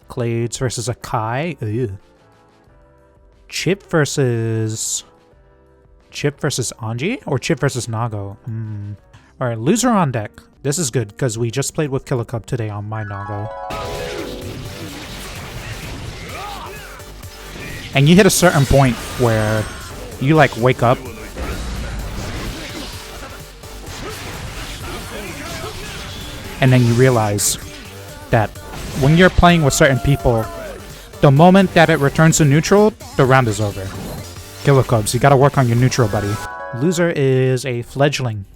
Glades versus a Kai. Ew. Chipp versus Anji? Or Chipp versus Nago? Alright, loser on deck. This is good, because we just played with Killer Cub today on my Nago. And you hit a certain point where you like wake up. And then you realize that when you're playing with certain people, the moment that it returns to neutral, the round is over. Killer Cubs, you gotta work on your neutral, buddy. Loser is a fledgling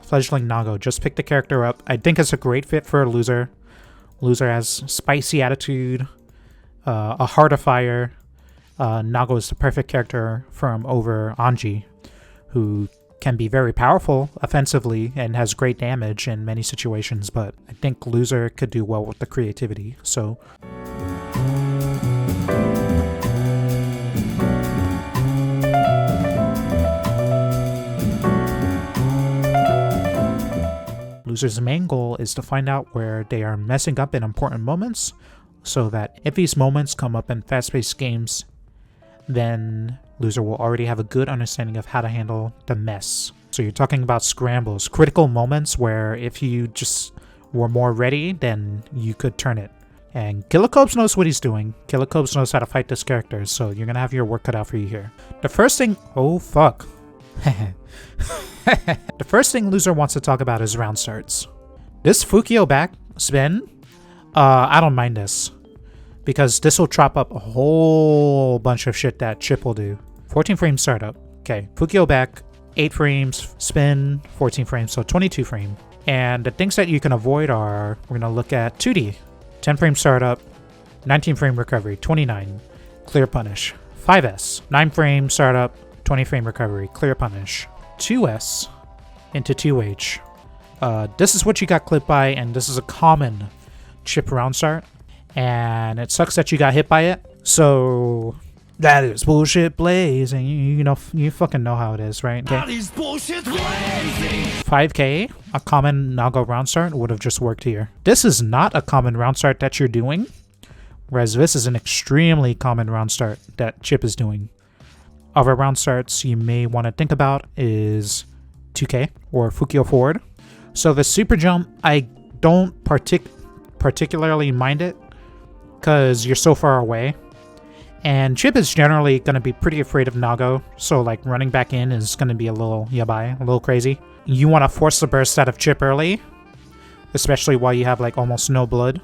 Nago. Just pick the character up. I think it's a great fit for a loser. Loser has spicy attitude, a heart of fire. Nago is the perfect character from over Anji, who can be very powerful offensively and has great damage in many situations, but I think loser could do well with the creativity, so... Loser's main goal is to find out where they are messing up in important moments, so that if these moments come up in fast-paced games, then loser will already have a good understanding of how to handle the mess. So you're talking about scrambles, critical moments where if you just were more ready, then you could turn it. And Killer Cobes knows what he's doing. Killer Cobes knows how to fight this character, so you're gonna have your work cut out for you here. The first thing... Oh, fuck. The first thing loser wants to talk about is round starts. This Fukio back spin, I don't mind this, because this will chop up a whole bunch of shit that Chipp will do. 14 frame startup. Okay, Fukio back, 8 frames, spin, 14 frames, so 22 frame. And the things that you can avoid are, we're gonna look at 2D, 10 frame startup, 19 frame recovery, 29, clear punish. 5S, 9 frame startup, 20 frame recovery, clear punish. 2S into 2H. This is what you got clipped by, and this is a common Chipp round start. And it sucks that you got hit by it. So that is bullshit blaze, and you fucking know how it is, right? Okay. That is bullshit blazing. 5K, a common Nago round start would have just worked here. This is not a common round start that you're doing, whereas this is an extremely common round start that Chipp is doing. Other round starts you may want to think about is 2K or Fukio forward. So the super jump, I don't particularly mind it because you're so far away. And Chipp is generally going to be pretty afraid of Nago, so like running back in is going to be a little yabai, a little crazy. You want to force the burst out of Chipp early, especially while you have like almost no blood.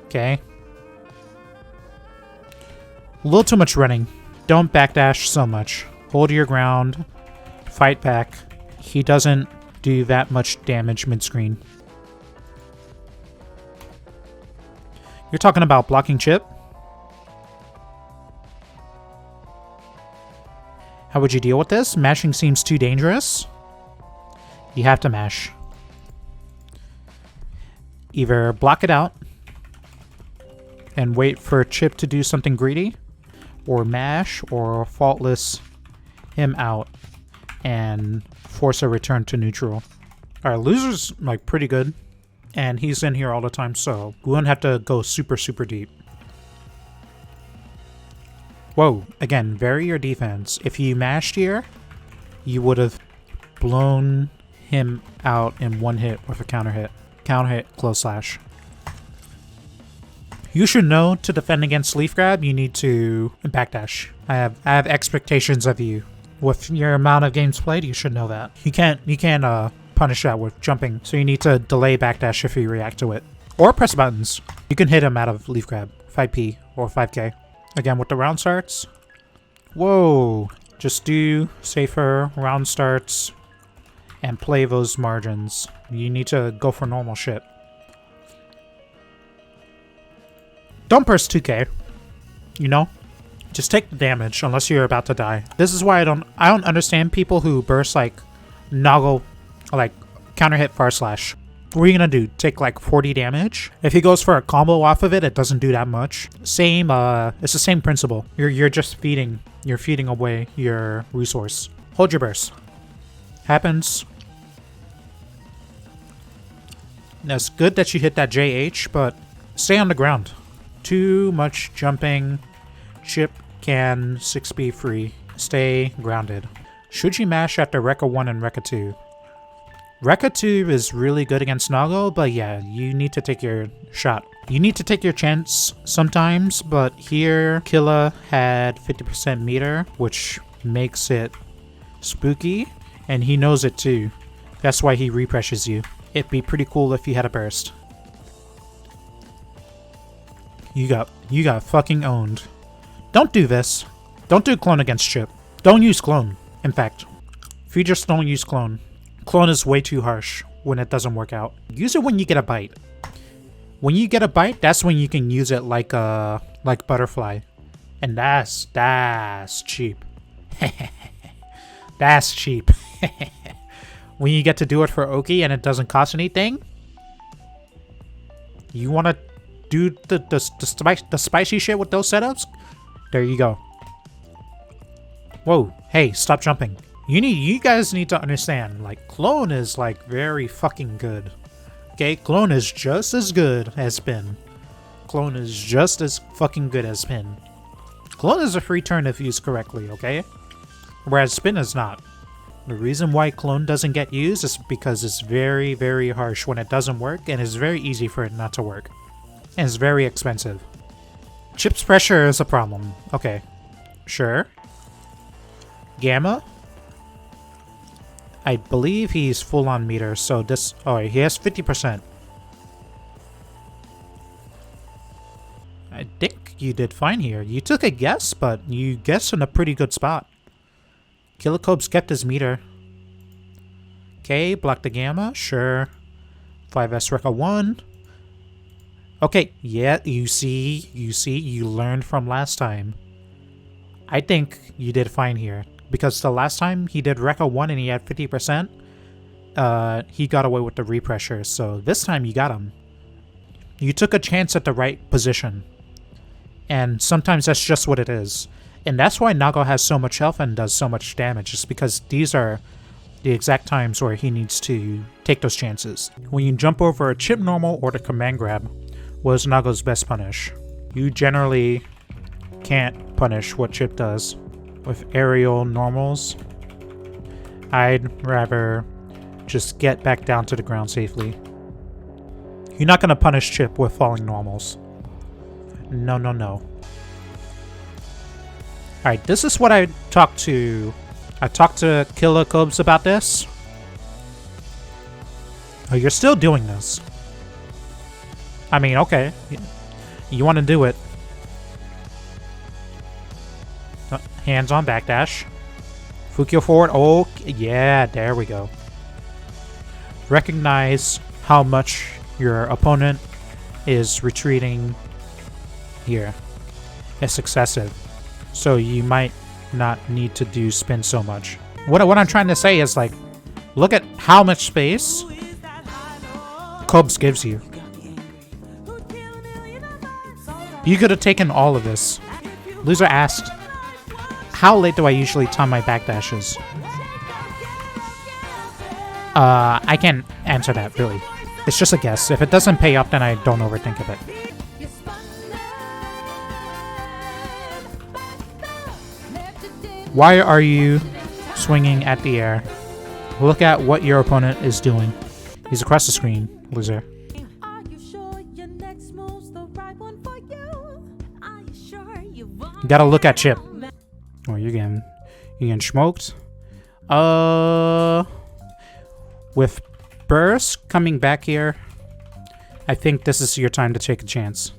Okay. A little too much running. Don't backdash so much. Hold your ground. Fight back. He doesn't do that much damage mid-screen. You're talking about blocking Chipp? How would you deal with this? Mashing seems too dangerous. You have to mash. Either block it out and wait for Chipp to do something greedy, or mash or faultless him out and force a return to neutral. Alright, loser's like pretty good, and he's in here all the time, so we won't have to go super deep. Whoa, again, vary your defense. If you mashed here, you would have blown him out in one hit with a counter hit. Counter hit, close slash. You should know to defend against leaf grab, you need to backdash. I have expectations of you. With your amount of games played, you should know that. You can't punish that with jumping, so you need to delay backdash if you react to it. Or press buttons. You can hit him out of leaf grab, 5P or 5K. Again, with the round starts. Whoa! Just do safer round starts and play those margins. You need to go for normal shit. Don't burst 2K, you know? Just take the damage unless you're about to die. This is why I don't understand people who burst like Nago, like counter hit far slash. What are you gonna do? Take like 40 damage? If he goes for a combo off of it, it doesn't do that much. Same, it's the same principle. You're just feeding away your resource. Hold your burst. Happens. Now, it's good that you hit that JH, but stay on the ground. too much jumping. Chipp can 6B free. Stay grounded. Should you mash after Rekka 1 and Rekka 2? Rekka 2 is really good against Nago, but yeah, you need to take your shot. You need to take your chance sometimes, but here Killa had 50% meter, which makes it spooky, and he knows it too. That's why he repressures you. It'd be pretty cool if you had a burst. You got fucking owned. Don't do this. Don't do clone against Chipp. Don't use clone. In fact, if you just don't use clone. Clone is way too harsh when it doesn't work out. Use it when you get a bite. When you get a bite, that's when you can use it like butterfly. And that's cheap. That's cheap. When you get to do it for Oki and it doesn't cost anything, you want to do the spicy shit with those setups? There you go. Whoa, hey, stop jumping. You guys need to understand, like, clone is like very fucking good. Okay, clone is just as good as spin. Clone is just as fucking good as spin. Clone is a free turn if used correctly, okay? Whereas spin is not. The reason why clone doesn't get used is because it's very, very harsh when it doesn't work, and it's very easy for it not to work. And it's very expensive. Chipp's pressure is a problem. Okay, sure. Gamma? I believe he's full on meter, so this... Oh, he has 50%. I think you did fine here. You took a guess, but you guessed in a pretty good spot. Killicobes kept his meter. Okay, block the Gamma, sure. 5S Rekka 1. Okay, yeah, you see, you learned from last time. I think you did fine here. Because the last time he did Rekka 1 and he had 50%, he got away with the repressure, so this time you got him. You took a chance at the right position. And sometimes that's just what it is. And that's why Nago has so much health and does so much damage, just because these are the exact times where he needs to take those chances. When you jump over a Chipp normal or the command grab, what is Nago's best punish? You generally can't punish what Chipp does. With aerial normals, I'd rather just get back down to the ground safely. You're not going to punish Chipp with falling normals. No, no, no. Alright, this is what I talked to Killicobes about this. Oh, you're still doing this. I mean, okay. You want to do it. Hands on backdash. Fukyo forward. Oh, yeah, there we go. Recognize how much your opponent is retreating here. It's excessive. So you might not need to do spin so much. What I'm trying to say is, like, look at how much space Cobes gives you. You could have taken all of this. Loser asked, how late do I usually time my backdashes? I can't answer that, really. It's just a guess. If it doesn't pay up, then I don't overthink of it. Why are you swinging at the air? Look at what your opponent is doing. He's across the screen, loser. You gotta look at Chipp. Oh, you're getting smoked. With Burst coming back here, I think this is your time to take a chance.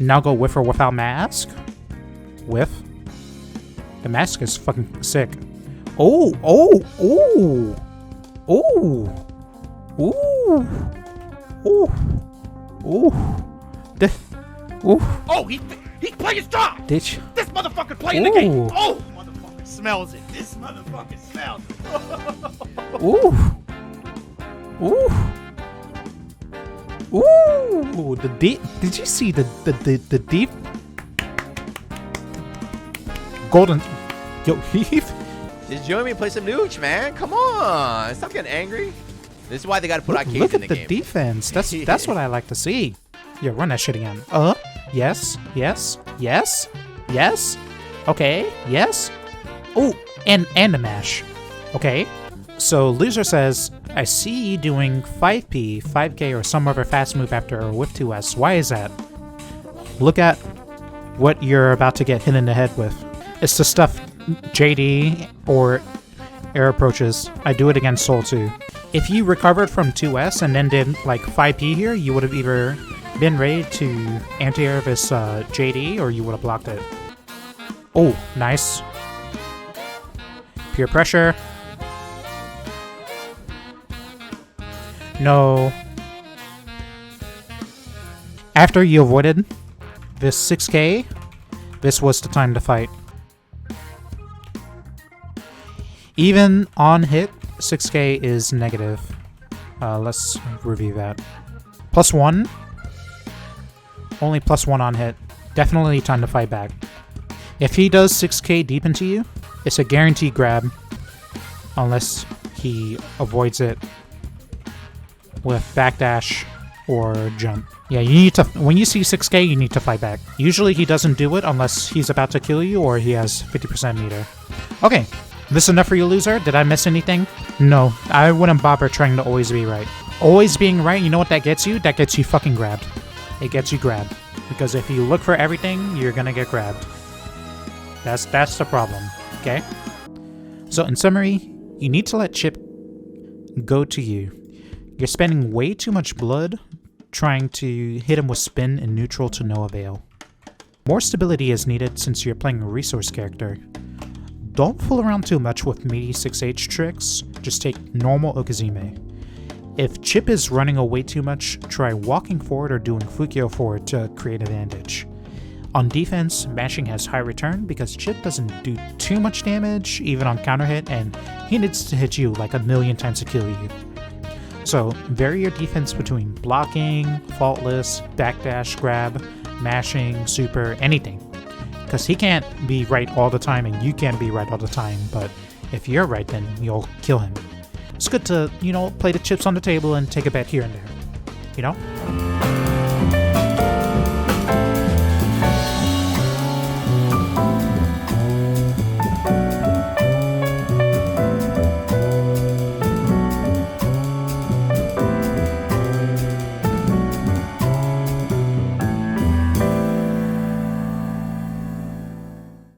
Now go with or without mask. With. The mask is fucking sick. Oh, oh, oh, oh, oh, oh, oh. Oh, he's playing strong. This motherfucker playing the game. Oh, motherfucker smells it. This motherfucker smells it. Ooh, ooh, ooh. The deep. Did you see the deep? Golden. Yo, Heath. Just join me and play some Nooch, man. Come on. Stop getting angry. This is why they got to put arcades in the game. Look at the defense. That's what I like to see. Yeah, run that shit again. Yes, yes, yes, yes. Okay, yes. Oh, and a mash. Okay. So loser says, I see you doing 5P, 5K, or some other fast move after a whiff 2S. Why is that? Look at what you're about to get hit in the head with. It's the stuff JD or air approaches. I do it against Soul too. If you recovered from 2S and then did like 5P here, you would have either been ready to anti-air this JD or you would have blocked it. Oh, nice. Peer pressure. No. After you avoided this 6K, this was the time to fight. Even on hit, 6K is negative. Let's review that. +1. Only +1 on hit. Definitely time to fight back. If he does 6K deep into you, it's a guaranteed grab. Unless he avoids it with backdash or jump. Yeah, you need to. When you see 6K, you need to fight back. Usually he doesn't do it unless he's about to kill you or he has 50% meter. Okay, this enough for you, loser? Did I miss anything? No, I wouldn't bother trying to always be right. Always being right, you know what that gets you? That gets you fucking grabbed. It gets you grabbed. Because if you look for everything, you're gonna get grabbed. That's the problem, okay? So in summary, you need to let Chipp go to you. You're spending way too much blood trying to hit him with spin and neutral to no avail. More stability is needed since you're playing a resource character. Don't fool around too much with meaty 6H tricks, just take normal Okazime. If Chipp is running away too much, try walking forward or doing Fukio forward to create advantage. On defense, mashing has high return because Chipp doesn't do too much damage, even on counter hit, and he needs to hit you like a million times to kill you. So, vary your defense between blocking, faultless, backdash, grab, mashing, super, anything. Because he can't be right all the time and you can't be right all the time, but if you're right, then you'll kill him. It's good to, play the chips on the table and take a bet here and there,